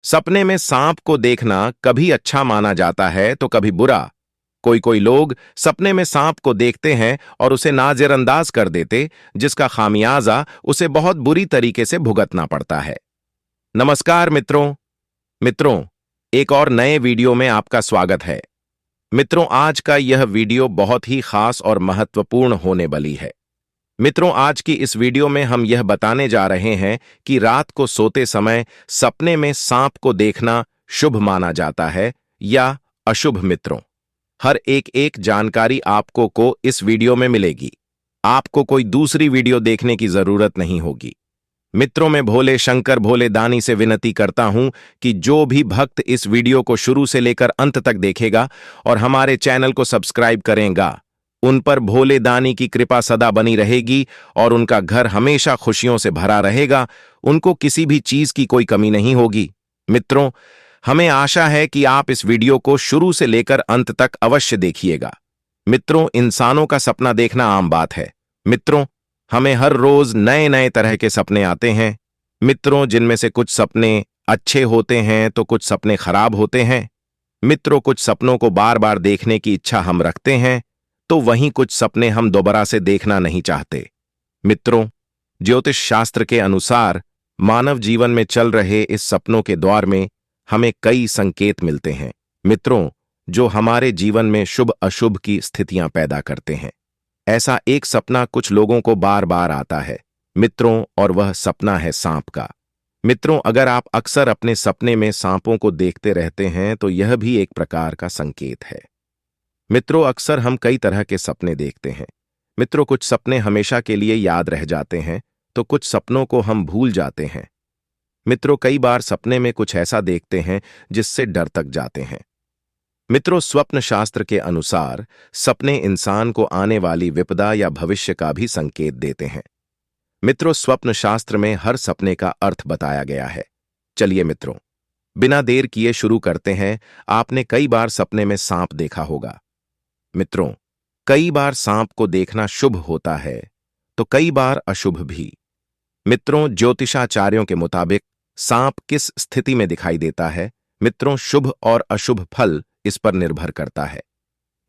सपने में सांप को देखना कभी अच्छा माना जाता है तो कभी बुरा। कोई कोई लोग सपने में सांप को देखते हैं और उसे नजरअंदाज कर देते, जिसका खामियाजा उसे बहुत बुरी तरीके से भुगतना पड़ता है। नमस्कार मित्रों। मित्रों, एक और नए वीडियो में आपका स्वागत है। मित्रों, आज का यह वीडियो बहुत ही खास और महत्वपूर्ण होने वाली है। मित्रों, आज की इस वीडियो में हम यह बताने जा रहे हैं कि रात को सोते समय सपने में सांप को देखना शुभ माना जाता है या अशुभ। मित्रों, हर एक जानकारी आपको को इस वीडियो में मिलेगी। आपको कोई दूसरी वीडियो देखने की जरूरत नहीं होगी। मित्रों, मैं भोले शंकर भोले दानी से विनती करता हूं कि जो भी भक्त इस वीडियो को शुरू से लेकर अंत तक देखेगा और हमारे चैनल को सब्सक्राइब करेगा, उन पर भोले दानी की कृपा सदा बनी रहेगी और उनका घर हमेशा खुशियों से भरा रहेगा। उनको किसी भी चीज की कोई कमी नहीं होगी। मित्रों, हमें आशा है कि आप इस वीडियो को शुरू से लेकर अंत तक अवश्य देखिएगा। मित्रों, इंसानों का सपना देखना आम बात है। मित्रों, हमें हर रोज नए नए तरह के सपने आते हैं। मित्रों, जिनमें से कुछ सपने अच्छे होते हैं तो कुछ सपने खराब होते हैं। मित्रों, कुछ सपनों को बार बार देखने की इच्छा हम रखते हैं, तो वहीं कुछ सपने हम दोबारा से देखना नहीं चाहते। मित्रों, ज्योतिष शास्त्र के अनुसार मानव जीवन में चल रहे इस सपनों के द्वार में हमें कई संकेत मिलते हैं। मित्रों, जो हमारे जीवन में शुभ अशुभ की स्थितियां पैदा करते हैं। ऐसा एक सपना कुछ लोगों को बार बार आता है मित्रों, और वह सपना है सांप का। मित्रों, अगर आप अक्सर अपने सपने में सांपों को देखते रहते हैं तो यह भी एक प्रकार का संकेत है। मित्रों, अक्सर हम कई तरह के सपने देखते हैं। मित्रों, कुछ सपने हमेशा के लिए याद रह जाते हैं तो कुछ सपनों को हम भूल जाते हैं। मित्रों, कई बार सपने में कुछ ऐसा देखते हैं जिससे डर तक जाते हैं। मित्रों, स्वप्न शास्त्र के अनुसार सपने इंसान को आने वाली विपदा या भविष्य का भी संकेत देते हैं। मित्रों, स्वप्न शास्त्र में हर सपने का अर्थ बताया गया है। चलिए मित्रों, बिना देर किए शुरू करते हैं। आपने कई बार सपने में सांप देखा होगा। मित्रों, कई बार सांप को देखना शुभ होता है तो कई बार अशुभ भी। मित्रों, ज्योतिषाचार्यों के मुताबिक सांप किस स्थिति में दिखाई देता है, मित्रों, शुभ और अशुभ फल इस पर निर्भर करता है।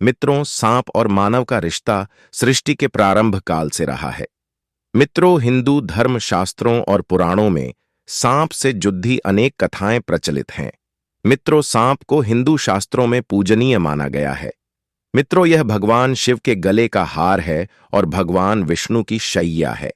मित्रों, सांप और मानव का रिश्ता सृष्टि के प्रारंभ काल से रहा है। मित्रों, हिंदू धर्म शास्त्रों और पुराणों में सांप से जुड़ी अनेक कथाएं प्रचलित हैं। मित्रों, सांप को हिंदू शास्त्रों में पूजनीय माना गया है। मित्रों, यह भगवान शिव के गले का हार है और भगवान विष्णु की शैया है।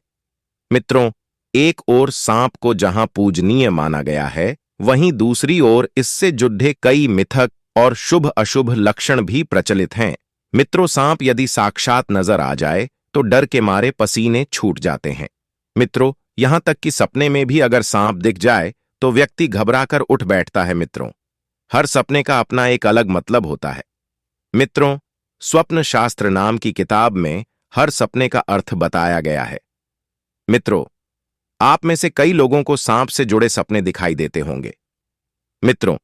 मित्रों, एक ओर सांप को जहां पूजनीय माना गया है, वहीं दूसरी ओर इससे जुड़े कई मिथक और शुभ अशुभ लक्षण भी प्रचलित हैं। मित्रों, सांप यदि साक्षात नजर आ जाए तो डर के मारे पसीने छूट जाते हैं। मित्रों, यहां तक कि सपने में भी अगर सांप दिख जाए तो व्यक्ति घबराकर उठ बैठता है। मित्रों, हर सपने का अपना एक अलग मतलब होता है। मित्रों, स्वप्न शास्त्र नाम की किताब में हर सपने का अर्थ बताया गया है। मित्रों, आप में से कई लोगों को सांप से जुड़े सपने दिखाई देते होंगे। मित्रों,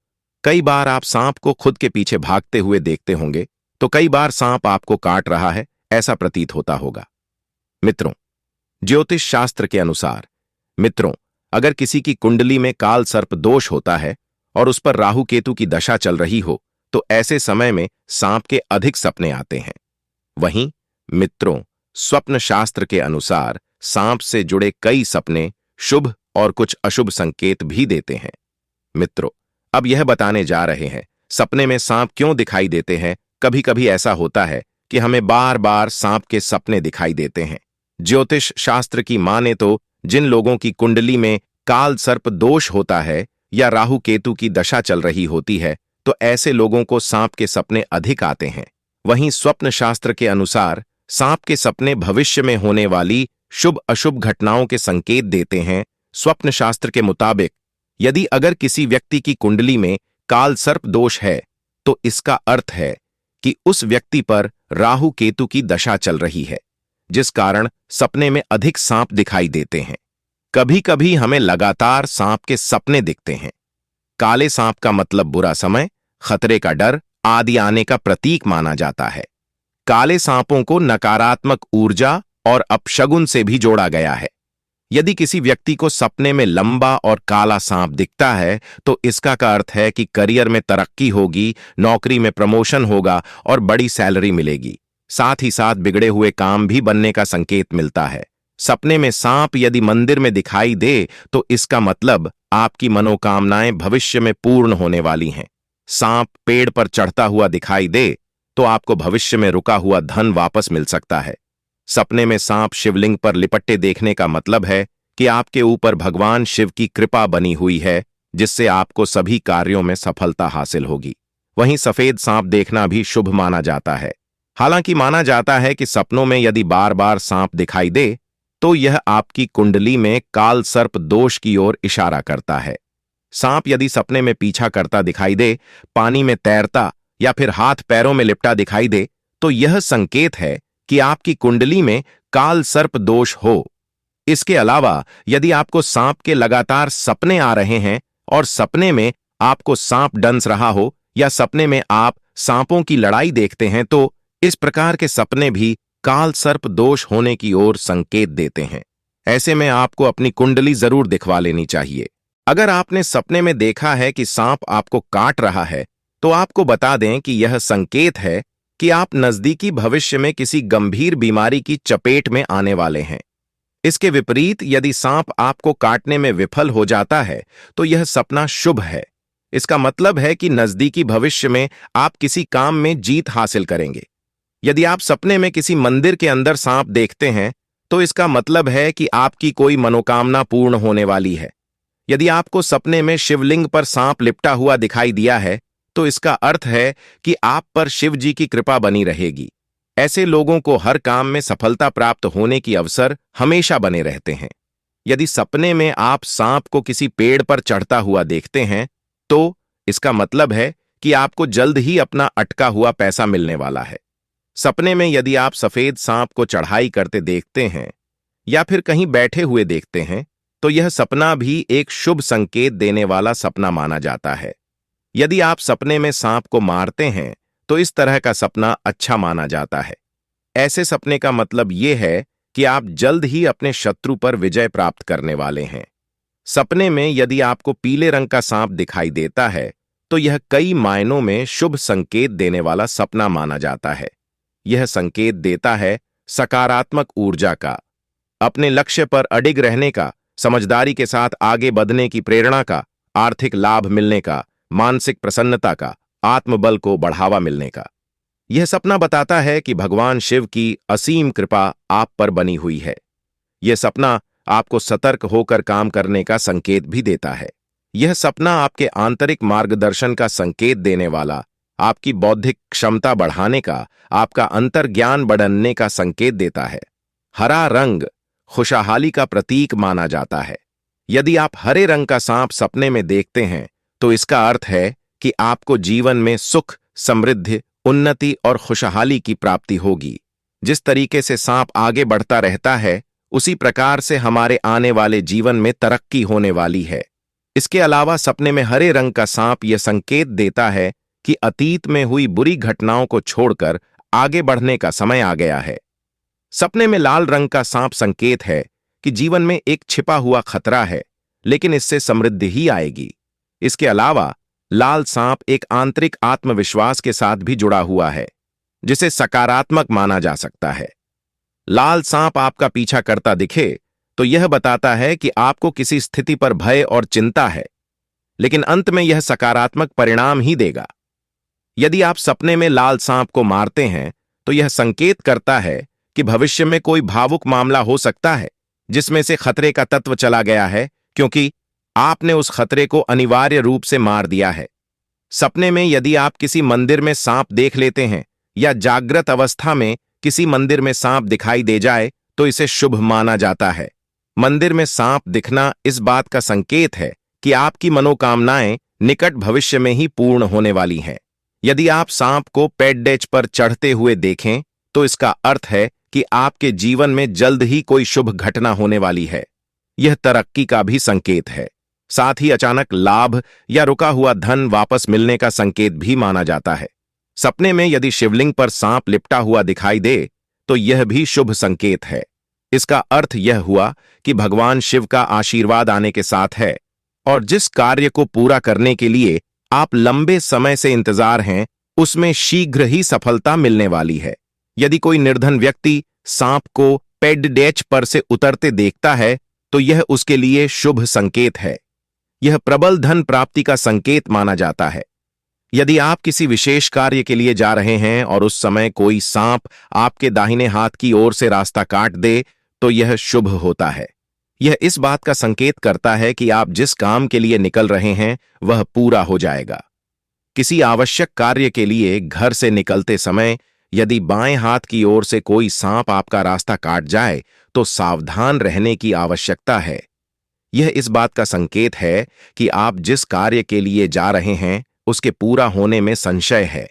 कई बार आप सांप को खुद के पीछे भागते हुए देखते होंगे तो कई बार सांप आपको काट रहा है, ऐसा प्रतीत होता होगा। मित्रों, ज्योतिष शास्त्र के अनुसार मित्रों, अगर किसी की कुंडली में काल सर्प दोष होता है और उस पर राहु केतु की दशा चल रही हो तो ऐसे समय में सांप के अधिक सपने आते हैं। वहीं मित्रों, स्वप्न शास्त्र के अनुसार सांप से जुड़े कई सपने शुभ और कुछ अशुभ संकेत भी देते हैं। मित्रों, अब यह बताने जा रहे हैं सपने में सांप क्यों दिखाई देते हैं। कभी कभी ऐसा होता है कि हमें बार बार सांप के सपने दिखाई देते हैं। ज्योतिष शास्त्र की माने तो जिन लोगों की कुंडली में काल सर्प दोष होता है या राहु केतु की दशा चल रही होती है तो ऐसे लोगों को सांप के सपने अधिक आते हैं। वहीं स्वप्न शास्त्र के अनुसार सांप के सपने भविष्य में होने वाली शुभ अशुभ घटनाओं के संकेत देते हैं। स्वप्न शास्त्र के मुताबिक यदि अगर किसी व्यक्ति की कुंडली में काल सर्प दोष है तो इसका अर्थ है कि उस व्यक्ति पर राहु केतु की दशा चल रही है, जिस कारण सपने में अधिक सांप दिखाई देते हैं। कभी कभी हमें लगातार सांप के सपने दिखते हैं। काले सांप का मतलब बुरा समय, खतरे का डर आदि आने का प्रतीक माना जाता है। काले सांपों को नकारात्मक ऊर्जा और अपशगुन से भी जोड़ा गया है। यदि किसी व्यक्ति को सपने में लंबा और काला सांप दिखता है तो इसका का अर्थ है कि करियर में तरक्की होगी, नौकरी में प्रमोशन होगा और बड़ी सैलरी मिलेगी। साथ ही साथ बिगड़े हुए काम भी बनने का संकेत मिलता है। सपने में सांप यदि मंदिर में दिखाई दे तो इसका मतलब आपकी मनोकामनाएं भविष्य में पूर्ण होने वाली हैं। सांप पेड़ पर चढ़ता हुआ दिखाई दे तो आपको भविष्य में रुका हुआ धन वापस मिल सकता है। सपने में सांप शिवलिंग पर लिपटे देखने का मतलब है कि आपके ऊपर भगवान शिव की कृपा बनी हुई है, जिससे आपको सभी कार्यों में सफलता हासिल होगी। वहीं सफेद सांप देखना भी शुभ माना जाता है। हालांकि माना जाता है कि सपनों में यदि बार बार सांप दिखाई दे तो यह आपकी कुंडली में काल सर्प दोष की ओर इशारा करता है। सांप यदि सपने में पीछा करता दिखाई दे, पानी में तैरता या फिर हाथ पैरों में लिपटा दिखाई दे तो यह संकेत है कि आपकी कुंडली में काल सर्प दोष हो। इसके अलावा यदि आपको सांप के लगातार सपने आ रहे हैं और सपने में आपको सांप डंस रहा हो या सपने में आप सांपों की लड़ाई देखते हैं तो इस प्रकार के सपने भी काल सर्प दोष होने की ओर संकेत देते हैं। ऐसे में आपको अपनी कुंडली जरूर दिखवा लेनी चाहिए। अगर आपने सपने में देखा है कि सांप आपको काट रहा है तो आपको बता दें कि यह संकेत है कि आप नजदीकी भविष्य में किसी गंभीर बीमारी की चपेट में आने वाले हैं। इसके विपरीत यदि सांप आपको काटने में विफल हो जाता है तो यह सपना शुभ है। इसका मतलब है कि नजदीकी भविष्य में आप किसी काम में जीत हासिल करेंगे। यदि आप सपने में किसी मंदिर के अंदर सांप देखते हैं तो इसका मतलब है कि आपकी कोई मनोकामना पूर्ण होने वाली है। यदि आपको सपने में शिवलिंग पर सांप लिपटा हुआ दिखाई दिया है तो इसका अर्थ है कि आप पर शिव जी की कृपा बनी रहेगी। ऐसे लोगों को हर काम में सफलता प्राप्त होने की अवसर हमेशा बने रहते हैं। यदि सपने में आप सांप को किसी पेड़ पर चढ़ता हुआ देखते हैं तो इसका मतलब है कि आपको जल्द ही अपना अटका हुआ पैसा मिलने वाला है। सपने में यदि आप सफेद सांप को चढ़ाई करते देखते हैं या फिर कहीं बैठे हुए देखते हैं तो यह सपना भी एक शुभ संकेत देने वाला सपना माना जाता है। यदि आप सपने में सांप को मारते हैं तो इस तरह का सपना अच्छा माना जाता है। ऐसे सपने का मतलब यह है कि आप जल्द ही अपने शत्रु पर विजय प्राप्त करने वाले हैं। सपने में यदि आपको पीले रंग का सांप दिखाई देता है तो यह कई मायनों में शुभ संकेत देने वाला सपना माना जाता है। यह संकेत देता है सकारात्मक ऊर्जा का, अपने लक्ष्य पर अडिग रहने का, समझदारी के साथ आगे बढ़ने की प्रेरणा का, आर्थिक लाभ मिलने का, मानसिक प्रसन्नता का, आत्मबल को बढ़ावा मिलने का। यह सपना बताता है कि भगवान शिव की असीम कृपा आप पर बनी हुई है। यह सपना आपको सतर्क होकर काम करने का संकेत भी देता है। यह सपना आपके आंतरिक मार्गदर्शन का संकेत देने वाला, आपकी बौद्धिक क्षमता बढ़ाने का, आपका अंतर्ज्ञान बढ़ाने का संकेत देता है। हरा रंग खुशहाली का प्रतीक माना जाता है। यदि आप हरे रंग का सांप सपने में देखते हैं तो इसका अर्थ है कि आपको जीवन में सुख, समृद्धि, उन्नति और खुशहाली की प्राप्ति होगी। जिस तरीके से सांप आगे बढ़ता रहता है उसी प्रकार से हमारे आने वाले जीवन में तरक्की होने वाली है। इसके अलावा सपने में हरे रंग का सांप यह संकेत देता है कि अतीत में हुई बुरी घटनाओं को छोड़कर आगे बढ़ने का समय आ गया है। सपने में लाल रंग का सांप संकेत है कि जीवन में एक छिपा हुआ खतरा है, लेकिन इससे समृद्धि ही आएगी। इसके अलावा लाल सांप एक आंतरिक आत्मविश्वास के साथ भी जुड़ा हुआ है, जिसे सकारात्मक माना जा सकता है। लाल सांप आपका पीछा करता दिखे तो यह बताता है कि आपको किसी स्थिति पर भय और चिंता है, लेकिन अंत में यह सकारात्मक परिणाम ही देगा। यदि आप सपने में लाल सांप को मारते हैं तो यह संकेत करता है कि भविष्य में कोई भावुक मामला हो सकता है जिसमें से खतरे का तत्व चला गया है, क्योंकि आपने उस खतरे को अनिवार्य रूप से मार दिया है। सपने में यदि आप किसी मंदिर में सांप देख लेते हैं या जागृत अवस्था में किसी मंदिर में सांप दिखाई दे जाए तो इसे शुभ माना जाता है। मंदिर में सांप दिखना इस बात का संकेत है कि आपकी मनोकामनाएं निकट भविष्य में ही पूर्ण होने वाली हैं। यदि आप सांप को पैडेज पर चढ़ते हुए देखें तो इसका अर्थ है कि आपके जीवन में जल्द ही कोई शुभ घटना होने वाली है। यह तरक्की का भी संकेत है। साथ ही अचानक लाभ या रुका हुआ धन वापस मिलने का संकेत भी माना जाता है। सपने में यदि शिवलिंग पर सांप लिपटा हुआ दिखाई दे तो यह भी शुभ संकेत है। इसका अर्थ यह हुआ कि भगवान शिव का आशीर्वाद आने के साथ है और जिस कार्य को पूरा करने के लिए आप लंबे समय से इंतजार हैं, उसमें शीघ्र ही सफलता मिलने वाली है। यदि कोई निर्धन व्यक्ति सांप को पेडडेच पर से उतरते देखता है, तो यह उसके लिए शुभ संकेत है। यह प्रबल धन प्राप्ति का संकेत माना जाता है। यदि आप किसी विशेष कार्य के लिए जा रहे हैं और उस समय कोई सांप आपके दाहिने हाथ की ओर से रास्ता काट दे, तो यह शुभ होता है। यह इस बात का संकेत करता है कि आप जिस काम के लिए निकल रहे हैं वह पूरा हो जाएगा। किसी आवश्यक कार्य के लिए घर से निकलते समय यदि बाएं हाथ की ओर से कोई सांप आपका रास्ता काट जाए, तो सावधान रहने की आवश्यकता है। यह इस बात का संकेत है कि आप जिस कार्य के लिए जा रहे हैं उसके पूरा होने में संशय है।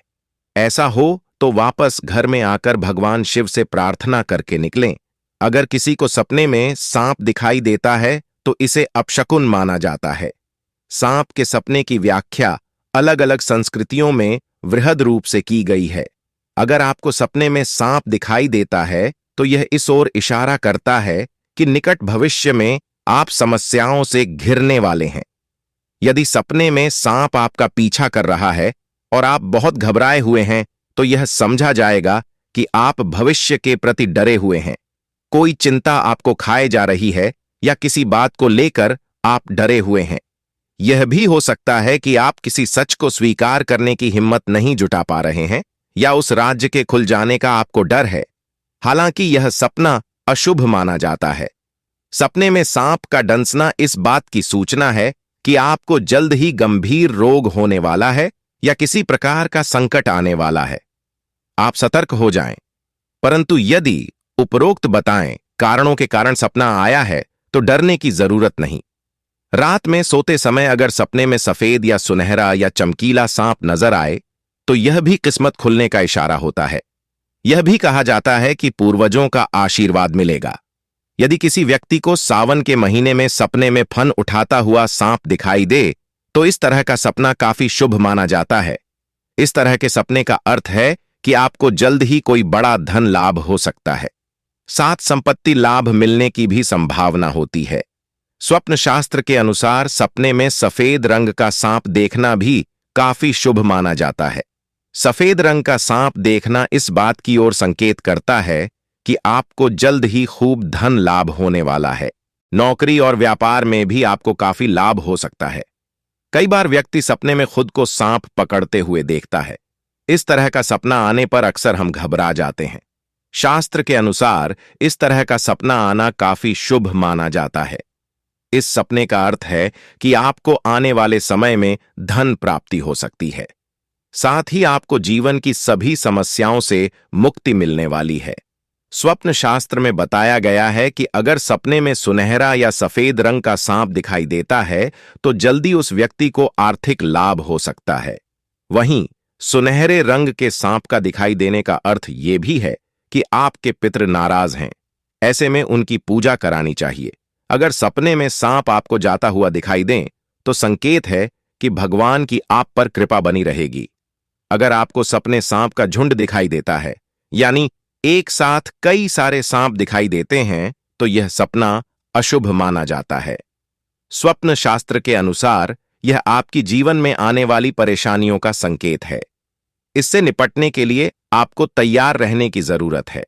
ऐसा हो तो वापस घर में आकर भगवान शिव से प्रार्थना करके निकलें। अगर किसी को सपने में सांप दिखाई देता है तो इसे अपशकुन माना जाता है। सांप के सपने की व्याख्या अलग अलग संस्कृतियों में वृहद रूप से की गई है। अगर आपको सपने में सांप दिखाई देता है तो यह इस ओर इशारा करता है कि निकट भविष्य में आप समस्याओं से घिरने वाले हैं। यदि सपने में सांप आपका पीछा कर रहा है और आप बहुत घबराए हुए हैं, तो यह समझा जाएगा कि आप भविष्य के प्रति डरे हुए हैं। कोई चिंता आपको खाए जा रही है या किसी बात को लेकर आप डरे हुए हैं। यह भी हो सकता है कि आप किसी सच को स्वीकार करने की हिम्मत नहीं जुटा पा रहे हैं या उस राज्य के खुल जाने का आपको डर है। हालांकि यह सपना अशुभ माना जाता है। सपने में सांप का डंसना इस बात की सूचना है कि आपको जल्द ही गंभीर रोग होने वाला है या किसी प्रकार का संकट आने वाला है। आप सतर्क हो जाएं। परंतु यदि उपरोक्त बताएं कारणों के कारण सपना आया है तो डरने की जरूरत नहीं। रात में सोते समय अगर सपने में सफेद या सुनहरा या चमकीला सांप नजर आए तो यह भी किस्मत खुलने का इशारा होता है। यह भी कहा जाता है कि पूर्वजों का आशीर्वाद मिलेगा। यदि किसी व्यक्ति को सावन के महीने में सपने में फन उठाता हुआ सांप दिखाई दे तो इस तरह का सपना काफी शुभ माना जाता है। इस तरह के सपने का अर्थ है कि आपको जल्द ही कोई बड़ा धन लाभ हो सकता है। साथ संपत्ति लाभ मिलने की भी संभावना होती है। स्वप्न शास्त्र के अनुसार सपने में सफेद रंग का सांप देखना भी काफी शुभ माना जाता है। सफेद रंग का सांप देखना इस बात की ओर संकेत करता है कि आपको जल्द ही खूब धन लाभ होने वाला है। नौकरी और व्यापार में भी आपको काफी लाभ हो सकता है। कई बार व्यक्ति सपने में खुद को सांप पकड़ते हुए देखता है। इस तरह का सपना आने पर अक्सर हम घबरा जाते हैं। शास्त्र के अनुसार इस तरह का सपना आना काफी शुभ माना जाता है। इस सपने का अर्थ है कि आपको आने वाले समय में धन प्राप्ति हो सकती है। साथ ही आपको जीवन की सभी समस्याओं से मुक्ति मिलने वाली है। स्वप्न शास्त्र में बताया गया है कि अगर सपने में सुनहरा या सफेद रंग का सांप दिखाई देता है तो जल्दी उस व्यक्ति को आर्थिक लाभ हो सकता है। वहीं सुनहरे रंग के सांप का दिखाई देने का अर्थ ये भी है कि आपके पितृ नाराज हैं। ऐसे में उनकी पूजा करानी चाहिए। अगर सपने में सांप आपको जाता हुआ दिखाई दें तो संकेत है कि भगवान की आप पर कृपा बनी रहेगी। अगर आपको सपने सांप का झुंड दिखाई देता है, यानी एक साथ कई सारे सांप दिखाई देते हैं, तो यह सपना अशुभ माना जाता है। स्वप्न शास्त्र के अनुसार यह आपकी जीवन में आने वाली परेशानियों का संकेत है। इससे निपटने के लिए आपको तैयार रहने की जरूरत है।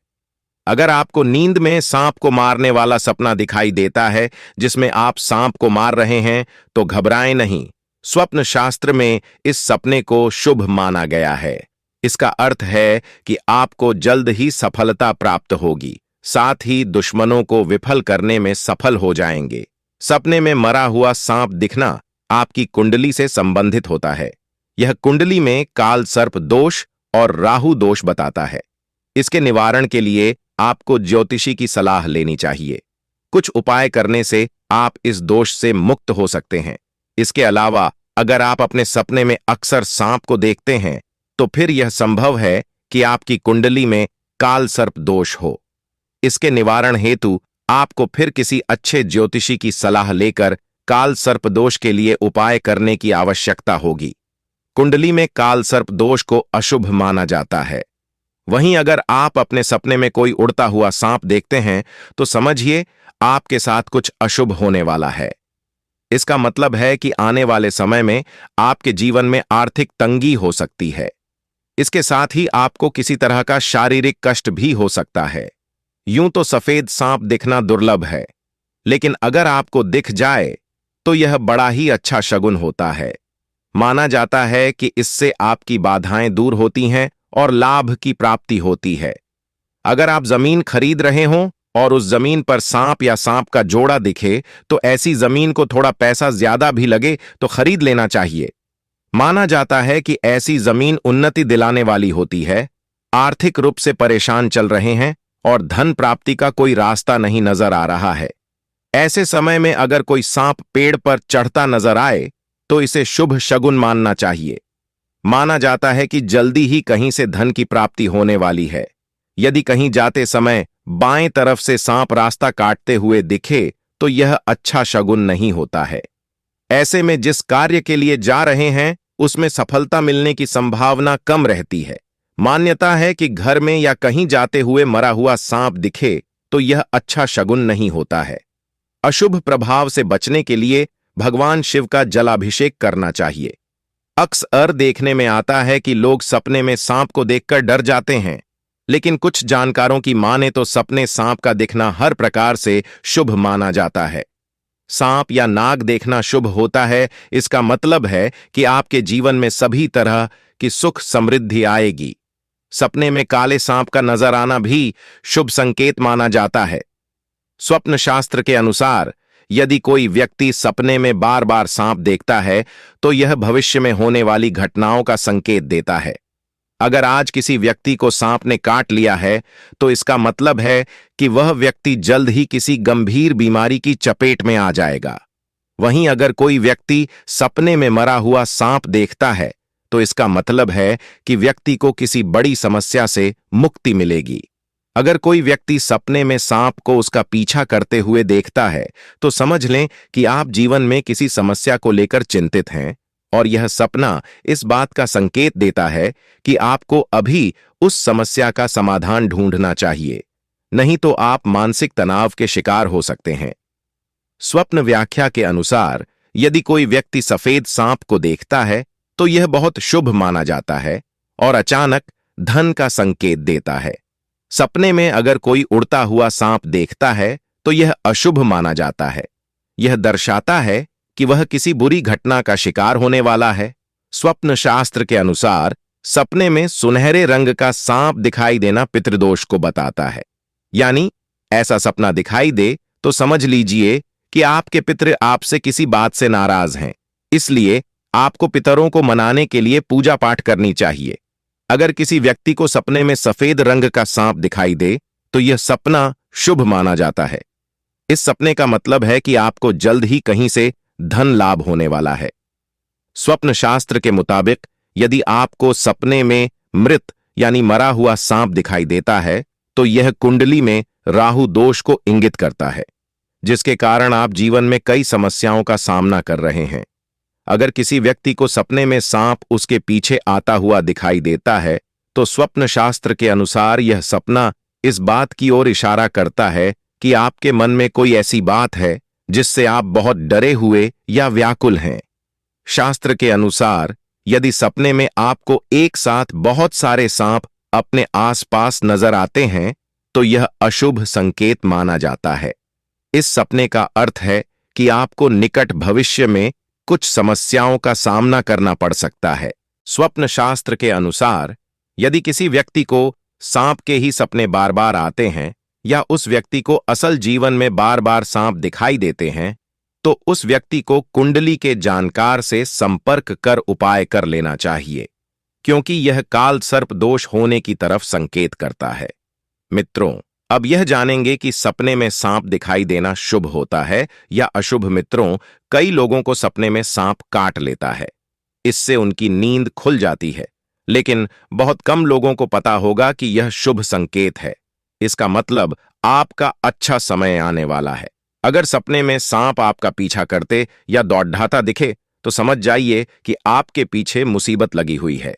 अगर आपको नींद में सांप को मारने वाला सपना दिखाई देता है जिसमें आप सांप को मार रहे हैं, तो घबराएं नहीं। स्वप्न शास्त्र में इस सपने को शुभ माना गया है। इसका अर्थ है कि आपको जल्द ही सफलता प्राप्त होगी। साथ ही दुश्मनों को विफल करने में सफल हो जाएंगे। सपने में मरा हुआ सांप दिखना आपकी कुंडली से संबंधित होता है। यह कुंडली में काल सर्प दोष और राहु दोष बताता है। इसके निवारण के लिए आपको ज्योतिषी की सलाह लेनी चाहिए। कुछ उपाय करने से आप इस दोष से मुक्त हो सकते हैं। इसके अलावा अगर आप अपने सपने में अक्सर सांप को देखते हैं तो फिर यह संभव है कि आपकी कुंडली में काल सर्प दोष हो। इसके निवारण हेतु आपको फिर किसी अच्छे ज्योतिषी की सलाह लेकर काल सर्प दोष के लिए उपाय करने की आवश्यकता होगी। कुंडली में काल सर्प दोष को अशुभ माना जाता है। वहीं अगर आप अपने सपने में कोई उड़ता हुआ सांप देखते हैं तो समझिए आपके साथ कुछ अशुभ होने वाला है। इसका मतलब है कि आने वाले समय में आपके जीवन में आर्थिक तंगी हो सकती है। इसके साथ ही आपको किसी तरह का शारीरिक कष्ट भी हो सकता है। यूं तो सफेद सांप दिखना दुर्लभ है, लेकिन अगर आपको दिख जाए तो यह बड़ा ही अच्छा शगुन होता है। माना जाता है कि इससे आपकी बाधाएं दूर होती हैं और लाभ की प्राप्ति होती है। अगर आप जमीन खरीद रहे हों और उस जमीन पर सांप या सांप का जोड़ा दिखे तो ऐसी जमीन को थोड़ा पैसा ज्यादा भी लगे तो खरीद लेना चाहिए। माना जाता है कि ऐसी जमीन उन्नति दिलाने वाली होती है। आर्थिक रूप से परेशान चल रहे हैं और धन प्राप्ति का कोई रास्ता नहीं नजर आ रहा है। ऐसे समय में अगर कोई सांप पेड़ पर चढ़ता नजर आए तो इसे शुभ शगुन मानना चाहिए। माना जाता है कि जल्दी ही कहीं से धन की प्राप्ति होने वाली है। यदि कहीं जाते समय बाएं तरफ से सांप रास्ता काटते हुए दिखे तो यह अच्छा शगुन नहीं होता है। ऐसे में जिस कार्य के लिए जा रहे हैं उसमें सफलता मिलने की संभावना कम रहती है। मान्यता है कि घर में या कहीं जाते हुए मरा हुआ सांप दिखे तो यह अच्छा शगुन नहीं होता है। अशुभ प्रभाव से बचने के लिए भगवान शिव का जलाभिषेक करना चाहिए। अक्सर देखने में आता है कि लोग सपने में सांप को देखकर डर जाते हैं, लेकिन कुछ जानकारों की माने तो सपने सांप का दिखना हर प्रकार से शुभ माना जाता है। सांप या नाग देखना शुभ होता है, इसका मतलब है कि आपके जीवन में सभी तरह की सुख समृद्धि आएगी। सपने में काले सांप का नजर आना भी शुभ संकेत माना जाता है। स्वप्न शास्त्र के अनुसार यदि कोई व्यक्ति सपने में बार बार सांप देखता है तो यह भविष्य में होने वाली घटनाओं का संकेत देता है। अगर आज किसी व्यक्ति को सांप ने काट लिया है तो इसका मतलब है कि वह व्यक्ति जल्द ही किसी गंभीर बीमारी की चपेट में आ जाएगा। वहीं अगर कोई व्यक्ति सपने में मरा हुआ सांप देखता है तो इसका मतलब है कि व्यक्ति को किसी बड़ी समस्या से मुक्ति मिलेगी। अगर कोई व्यक्ति सपने में सांप को उसका पीछा करते हुए देखता है तो समझ लें कि आप जीवन में किसी समस्या को लेकर चिंतित हैं और यह सपना इस बात का संकेत देता है कि आपको अभी उस समस्या का समाधान ढूंढना चाहिए, नहीं तो आप मानसिक तनाव के शिकार हो सकते हैं। स्वप्न व्याख्या के अनुसार यदि कोई व्यक्ति सफेद सांप को देखता है तो यह बहुत शुभ माना जाता है और अचानक धन का संकेत देता है। सपने में अगर कोई उड़ता हुआ सांप देखता है तो यह अशुभ माना जाता है। यह दर्शाता है कि वह किसी बुरी घटना का शिकार होने वाला है। स्वप्न शास्त्र के अनुसार सपने में सुनहरे रंग का सांप दिखाई देना पितृदोष को बताता है। यानी ऐसा सपना दिखाई दे तो समझ लीजिए कि आपके पितृ आपसे किसी बात से नाराज हैं, इसलिए आपको पितरों को मनाने के लिए पूजा पाठ करनी चाहिए। अगर किसी व्यक्ति को सपने में सफेद रंग का सांप दिखाई दे तो यह सपना शुभ माना जाता है। इस सपने का मतलब है कि आपको जल्द ही कहीं से धन लाभ होने वाला है। स्वप्न शास्त्र के मुताबिक यदि आपको सपने में मृत यानी मरा हुआ सांप दिखाई देता है तो यह कुंडली में राहु दोष को इंगित करता है, जिसके कारण आप जीवन में कई समस्याओं का सामना कर रहे हैं। अगर किसी व्यक्ति को सपने में सांप उसके पीछे आता हुआ दिखाई देता है तो स्वप्न शास्त्र के अनुसार यह सपना इस बात की ओर इशारा करता है कि आपके मन में कोई ऐसी बात है जिससे आप बहुत डरे हुए या व्याकुल हैं। शास्त्र के अनुसार यदि सपने में आपको एक साथ बहुत सारे सांप अपने आसपास नजर आते हैं तो यह अशुभ संकेत माना जाता है। इस सपने का अर्थ है कि आपको निकट भविष्य में कुछ समस्याओं का सामना करना पड़ सकता है। स्वप्न शास्त्र के अनुसार यदि किसी व्यक्ति को सांप के ही सपने बार बार आते हैं या उस व्यक्ति को असल जीवन में बार बार सांप दिखाई देते हैं तो उस व्यक्ति को कुंडली के जानकार से संपर्क कर उपाय कर लेना चाहिए, क्योंकि यह काल सर्प दोष होने की तरफ संकेत करता है। मित्रों, अब यह जानेंगे कि सपने में सांप दिखाई देना शुभ होता है या अशुभ। मित्रों, कई लोगों को सपने में सांप काट लेता है, इससे उनकी नींद खुल जाती है, लेकिन बहुत कम लोगों को पता होगा कि यह शुभ संकेत है। इसका मतलब आपका अच्छा समय आने वाला है। अगर सपने में सांप आपका पीछा करते या दौड़ाता दिखे तो समझ जाइए कि आपके पीछे मुसीबत लगी हुई है।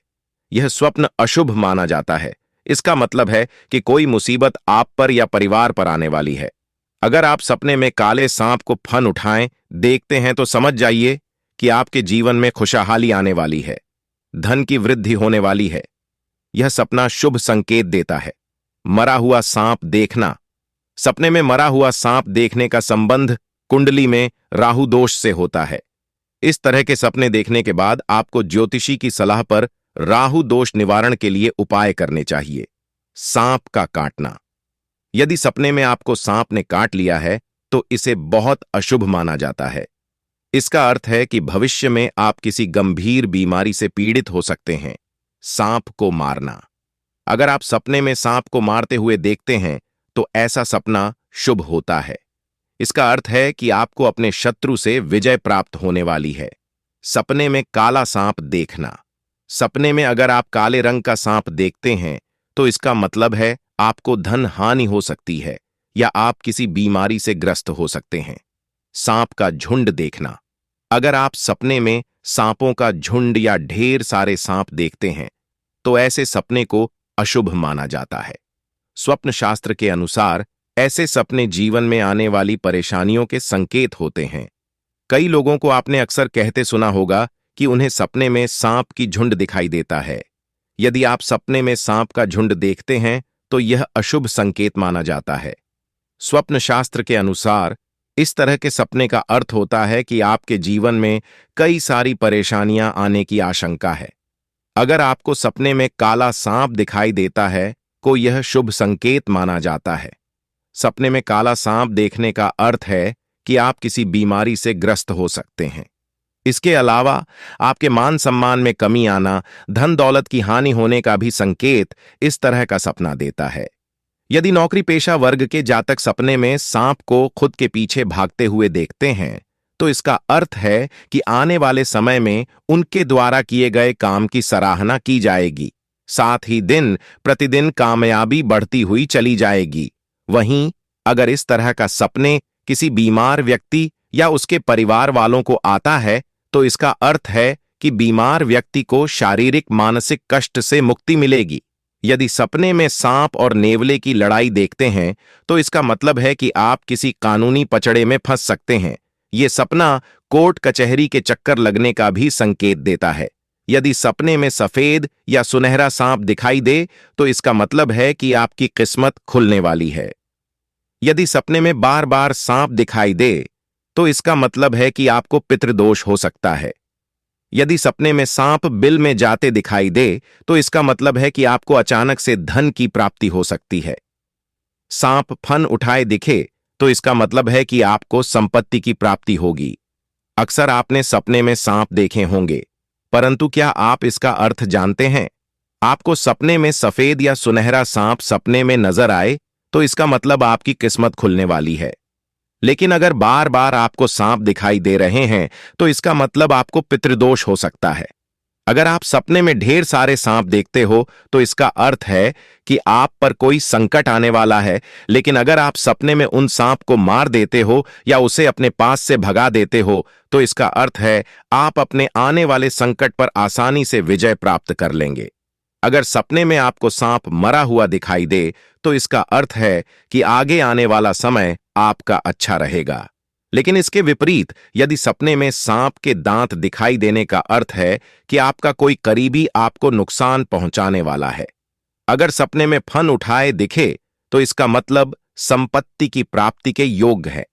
यह स्वप्न अशुभ माना जाता है, इसका मतलब है कि कोई मुसीबत आप पर या परिवार पर आने वाली है। अगर आप सपने में काले सांप को फन उठाएं देखते हैं तो समझ जाइए कि आपके जीवन में खुशहाली आने वाली है, धन की वृद्धि होने वाली है। यह सपना शुभ संकेत देता है। मरा हुआ सांप देखना। सपने में मरा हुआ सांप देखने का संबंध कुंडली में राहु दोष से होता है। इस तरह के सपने देखने के बाद आपको ज्योतिषी की सलाह पर राहु दोष निवारण के लिए उपाय करने चाहिए। सांप का काटना। यदि सपने में आपको सांप ने काट लिया है तो इसे बहुत अशुभ माना जाता है। इसका अर्थ है कि भविष्य में आप किसी गंभीर बीमारी से पीड़ित हो सकते हैं। सांप को मारना। अगर आप सपने में सांप को मारते हुए देखते हैं तो ऐसा सपना शुभ होता है। इसका अर्थ है कि आपको अपने शत्रु से विजय प्राप्त होने वाली है। सपने में काला सांप देखना। सपने में अगर आप काले रंग का सांप देखते हैं तो इसका मतलब है आपको धन हानि हो सकती है या आप किसी बीमारी से ग्रस्त हो सकते हैं। सांप का झुंड देखना। अगर आप सपने में सांपों का झुंड या ढेर सारे सांप देखते हैं तो ऐसे सपने को अशुभ माना जाता है। स्वप्न शास्त्र के अनुसार ऐसे सपने जीवन में आने वाली परेशानियों के संकेत होते हैं। कई लोगों को आपने अक्सर कहते सुना होगा कि उन्हें सपने में सांप की झुंड दिखाई देता है। यदि आप सपने में सांप का झुंड देखते हैं तो यह अशुभ संकेत माना जाता है। स्वप्न शास्त्र के अनुसार इस तरह के सपने का अर्थ होता है कि आपके जीवन में कई सारी परेशानियां आने की आशंका है। अगर आपको सपने में काला सांप दिखाई देता है तो यह शुभ संकेत माना जाता है। सपने में काला सांप देखने का अर्थ है कि आप किसी बीमारी से ग्रस्त हो सकते हैं। इसके अलावा आपके मान सम्मान में कमी आना, धन दौलत की हानि होने का भी संकेत इस तरह का सपना देता है। यदि नौकरी पेशा वर्ग के जातक सपने में सांप को खुद के पीछे भागते हुए देखते हैं तो इसका अर्थ है कि आने वाले समय में उनके द्वारा किए गए काम की सराहना की जाएगी। साथ ही दिन प्रतिदिन कामयाबी बढ़ती हुई चली जाएगी। वहीं अगर इस तरह का सपने किसी बीमार व्यक्ति या उसके परिवार वालों को आता है तो इसका अर्थ है कि बीमार व्यक्ति को शारीरिक मानसिक कष्ट से मुक्ति मिलेगी। यदि सपने में सांप और नेवले की लड़ाई देखते हैं तो इसका मतलब है कि आप किसी कानूनी पचड़े में फंस सकते हैं। ये सपना कोर्ट कचहरी के चक्कर लगने का भी संकेत देता है। यदि सपने में सफेद या सुनहरा सांप दिखाई दे तो इसका मतलब है कि आपकी किस्मत खुलने वाली है। यदि सपने में बार बार सांप दिखाई दे तो इसका मतलब है कि आपको पितृदोष हो सकता है। यदि सपने में सांप बिल में जाते दिखाई दे तो इसका मतलब है कि आपको अचानक से धन की प्राप्ति हो सकती है। सांप फन उठाए दिखे तो इसका मतलब है कि आपको संपत्ति की प्राप्ति होगी। अक्सर आपने सपने में सांप देखे होंगे, परंतु क्या आप इसका अर्थ जानते हैं? आपको सपने में सफेद या सुनहरा सांप सपने में नजर आए तो इसका मतलब आपकी किस्मत खुलने वाली है। लेकिन अगर बार बार आपको सांप दिखाई दे रहे हैं तो इसका मतलब आपको पितृदोष हो सकता है। अगर आप सपने में ढेर सारे सांप देखते हो तो इसका अर्थ है कि आप पर कोई संकट आने वाला है। लेकिन अगर आप सपने में उन सांप को मार देते हो या उसे अपने पास से भगा देते हो तो इसका अर्थ है आप अपने आने वाले संकट पर आसानी से विजय प्राप्त कर लेंगे। अगर सपने में आपको सांप मरा हुआ दिखाई दे तो इसका अर्थ है कि आगे आने वाला समय आपका अच्छा रहेगा। लेकिन इसके विपरीत यदि सपने में सांप के दांत दिखाई देने का अर्थ है कि आपका कोई करीबी आपको नुकसान पहुंचाने वाला है। अगर सपने में फन उठाए दिखे तो इसका मतलब संपत्ति की प्राप्ति के योग्य है।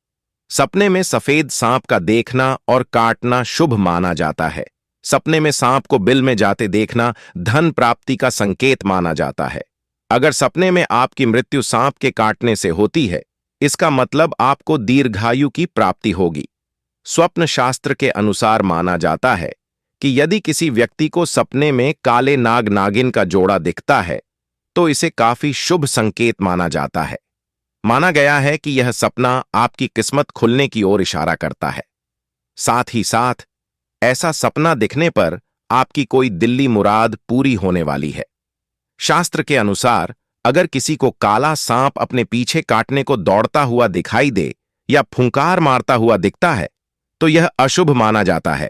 सपने में सफेद सांप का देखना और काटना शुभ माना जाता है। सपने में सांप को बिल में जाते देखना धन प्राप्ति का संकेत माना जाता है। अगर सपने में आपकी मृत्यु सांप के काटने से होती है इसका मतलब आपको दीर्घायु की प्राप्ति होगी। स्वप्न शास्त्र के अनुसार माना जाता है कि यदि किसी व्यक्ति को सपने में काले नाग नागिन का जोड़ा दिखता है तो इसे काफी शुभ संकेत माना जाता है। माना गया है कि यह सपना आपकी किस्मत खुलने की ओर इशारा करता है। साथ ही साथ ऐसा सपना दिखने पर आपकी कोई दिल्ली मुराद पूरी होने वाली है। शास्त्र के अनुसार अगर किसी को काला सांप अपने पीछे काटने को दौड़ता हुआ दिखाई दे या फुंकार मारता हुआ दिखता है तो यह अशुभ माना जाता है।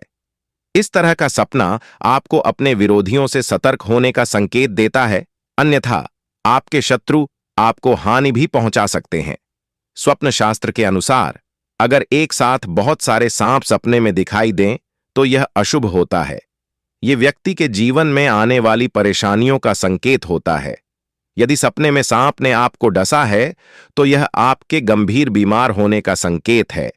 इस तरह का सपना आपको अपने विरोधियों से सतर्क होने का संकेत देता है। अन्यथा आपके शत्रु आपको हानि भी पहुंचा सकते हैं। स्वप्न शास्त्र के अनुसार अगर एक साथ बहुत सारे सांप सपने में दिखाई दें तो यह अशुभ होता है। ये व्यक्ति के जीवन में आने वाली परेशानियों का संकेत होता है। यदि सपने में सांप ने आपको डसा है तो यह आपके गंभीर बीमार होने का संकेत है।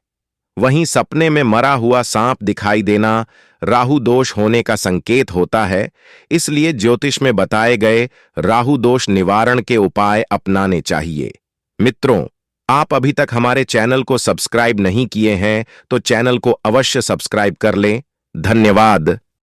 वहीं सपने में मरा हुआ सांप दिखाई देना राहु दोष होने का संकेत होता है। इसलिए ज्योतिष में बताए गए राहु दोष निवारण के उपाय अपनाने चाहिए। मित्रों, आप अभी तक हमारे चैनल को सब्सक्राइब नहीं किए हैं तो चैनल को अवश्य सब्सक्राइब कर लें। धन्यवाद।